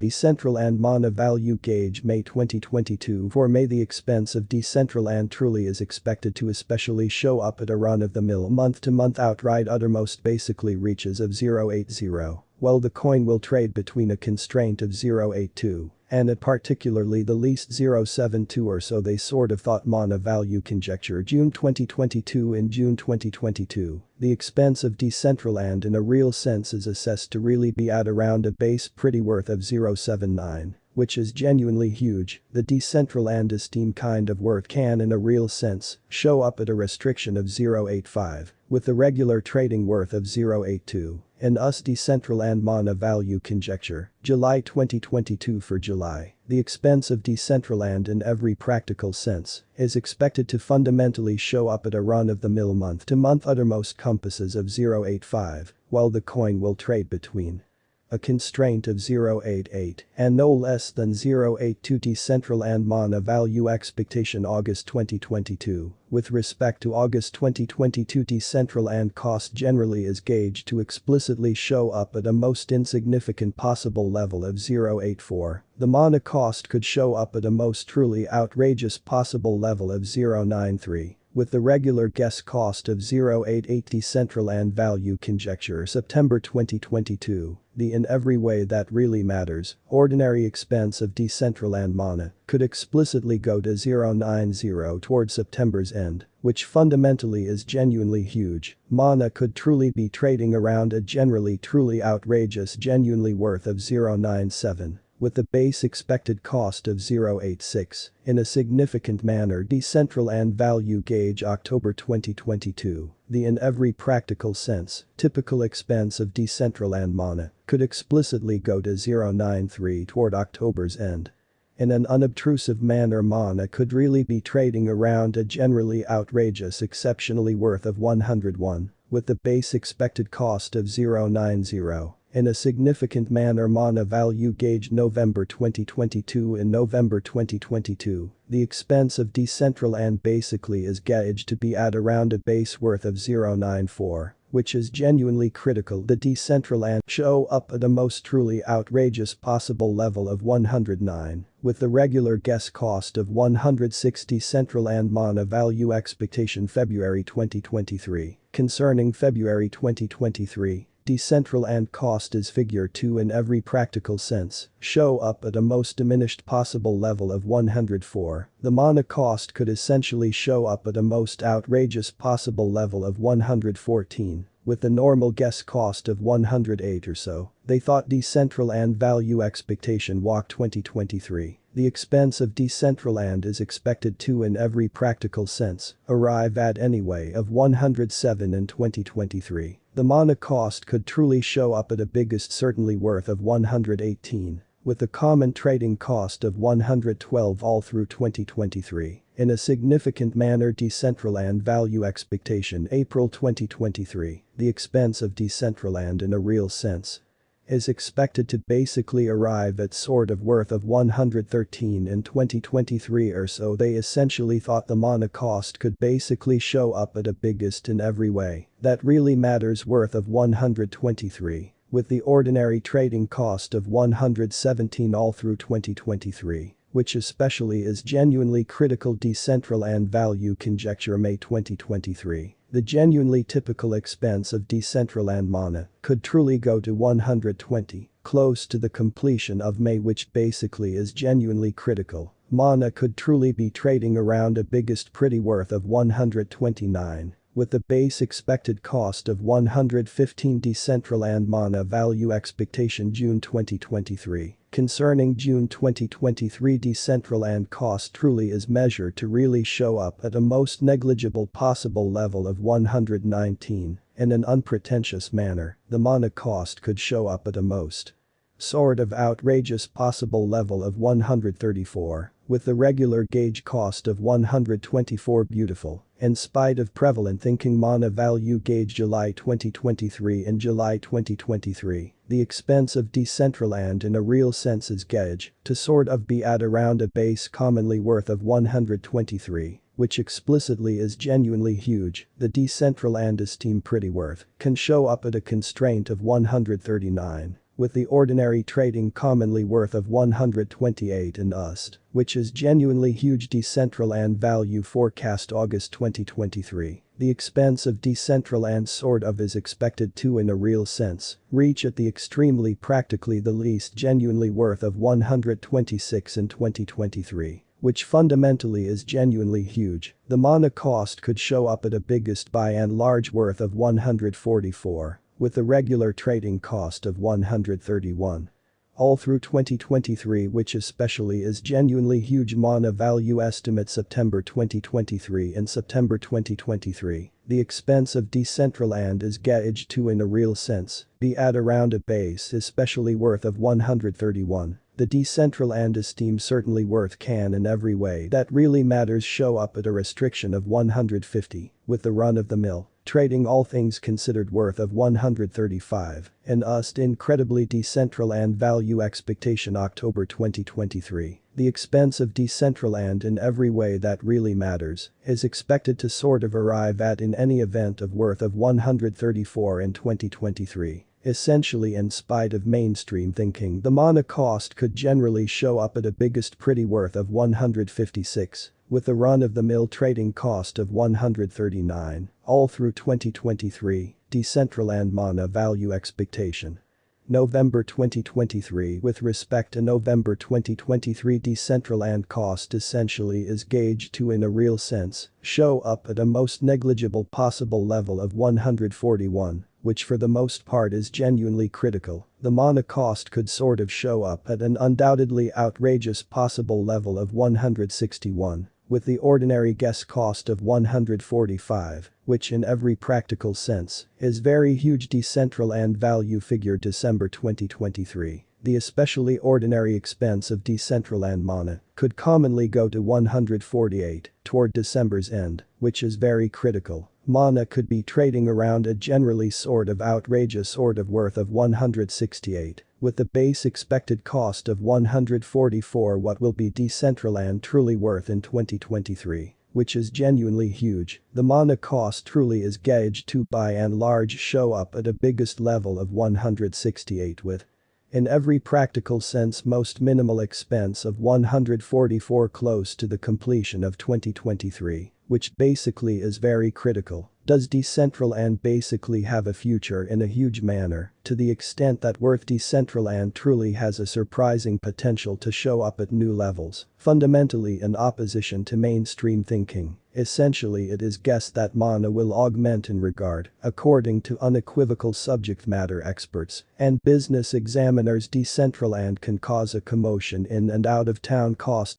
Decentraland Mana Value Gauge May 2022. For May, the expense of Decentraland truly is expected to especially show up at a run-of-the-mill month-to-month outright uttermost basically reaches of 0.80. Well, the coin will trade between a constraint of 0.82 and at particularly the least 0.72 or so, they sort of thought. Mana value conjecture June 2022. In June 2022, the expense of Decentraland in a real sense is assessed to really be at around a base pretty worth of 0.79. Which is genuinely huge. The Decentraland esteem kind of worth can in a real sense show up at a restriction of 0.85 with the regular trading worth of 0.82. In US Decentraland Mana value conjecture, July 2022. For July, the expense of Decentraland in every practical sense is expected to fundamentally show up at a run-of-the-mill month-to-month uttermost compasses of 0.85, while the coin will trade between a constraint of 0.88 and no less than 0.82. Decentraland Mana value expectation August 2022. With respect to August 2022, Decentraland cost generally is gauged to explicitly show up at a most insignificant possible level of 0.84. The Mana cost could show up at a most truly outrageous possible level of 0.93. With the regular guess cost of 0.88. Decentraland value conjecture September 2022. The in every way that really matters, ordinary expense of Decentraland Mana could explicitly go to 0.90 toward September's end, which fundamentally is genuinely huge. Mana could truly be trading around a generally truly outrageous genuinely worth of 0.97. With the base expected cost of 0.86. In a significant manner. Decentraland value gauge October 2022. The in every practical sense typical expense of Decentraland Mana could explicitly go to 0.93 toward October's end. In an unobtrusive manner, Mana could really be trading around a generally outrageous exceptionally worth of 101, with the base expected cost of 0.90. In a significant manner. Mana value gauge November 2022. In November 2022, the expense of Decentraland basically is gauged to be at around a base worth of 0.94, which is genuinely critical. The Decentraland show up at a most truly outrageous possible level of 109, with the regular guess cost of 106. Decentraland Mana value expectation February 2023. Concerning February 2023, Decentraland cost is figure 2 in every practical sense show up at a most diminished possible level of 104. The Mana cost could essentially show up at a most outrageous possible level of 114. With the normal guess cost of 108 or so, they thought. Decentraland value expectation walk 2023. The expense of Decentraland is expected to in every practical sense arrive at anyway of 107 in 2023. The Mana cost could truly show up at a biggest certainly worth of 118, with the common trading cost of 112 all through 2023. In a significant manner. Decentraland value expectation April 2023. The expense of Decentraland in a real sense is expected to basically arrive at sort of worth of 113 in 2023 or so. They essentially thought the Mana cost could basically show up at a biggest in every way that really matters worth of 123, with the ordinary trading cost of 117 all through 2023, which especially is genuinely critical. Decentraland value conjecture May 2023. The genuinely typical expense of Decentraland Mana could truly go to 120, close to the completion of May, which basically is genuinely critical. Mana could truly be trading around a biggest pretty worth of 129, with the base expected cost of 115. Decentraland Mana value expectation June 2023. Concerning June 2023, Decentraland cost truly is measured to really show up at a most negligible possible level of 119. In an unpretentious manner, the Mana cost could show up at a most sort of outrageous possible level of 134, with the regular gauge cost of 124. Beautiful. In spite of prevalent thinking, Mana value gauge July 2023. In July 2023, the expense of Decentraland in a real sense is gauged to sort of be at around a base commonly worth of 123, which explicitly is genuinely huge. The Decentraland esteem pretty worth can show up at a constraint of 139. with the ordinary trading commonly worth of 128 in USD, which is genuinely huge. Decentraland value forecast August 2023. The expense of Decentraland sort of is expected to, in a real sense, reach at the extremely practically the least genuinely worth of 126 in 2023. Which fundamentally is genuinely huge. The mana cost could show up at a biggest by and large worth of 144, with the regular trading cost of 131. All through 2023, which especially is genuinely huge. Mana value estimate September 2023 and September 2023. The expense of Decentraland is gauged to, in a real sense, be at around a base especially worth of 131. The Decentraland esteem certainly worth can in every way that really matters show up at a restriction of 150, with the run-of-the-mill, trading all things considered worth of 135, and USD incredibly. Decentraland value expectation October 2023. The expense of Decentraland in every way that really matters is expected to sort of arrive at in any event of worth of 134 in 2023. Essentially, in spite of mainstream thinking, the mana cost could generally show up at a biggest pretty worth of 156, with the run-of-the-mill trading cost of 139, all through 2023. Decentraland mana value expectation. November 2023. With respect to November 2023, Decentraland cost essentially is gauged to, in a real sense, show up at a most negligible possible level of 141. Which for the most part is genuinely critical. The mana cost could sort of show up at an undoubtedly outrageous possible level of 161, with the ordinary guess cost of 145, which in every practical sense is very huge. Decentraland value figure December 2023. The especially ordinary expense of Decentraland mana could commonly go to 148 toward December's end, which is very critical. Mana could be trading around a generally sort of outrageous sort of worth of 168, with the base expected cost of 144. What will be Decentraland truly worth in 2023? Which is genuinely huge. The mana cost truly is gauged to by and large show up at a biggest level of 168 with, in every practical sense, most minimal expense of 144 close to the completion of 2023, which basically is very critical. Does Decentraland basically have a future in a huge manner, to the extent that worth Decentraland truly has a surprising potential to show up at new levels, fundamentally in opposition to mainstream thinking? Essentially, it is guessed that mana will augment in regard, according to unequivocal subject matter experts and business examiners. Decentraland can cause a commotion in and out of town cost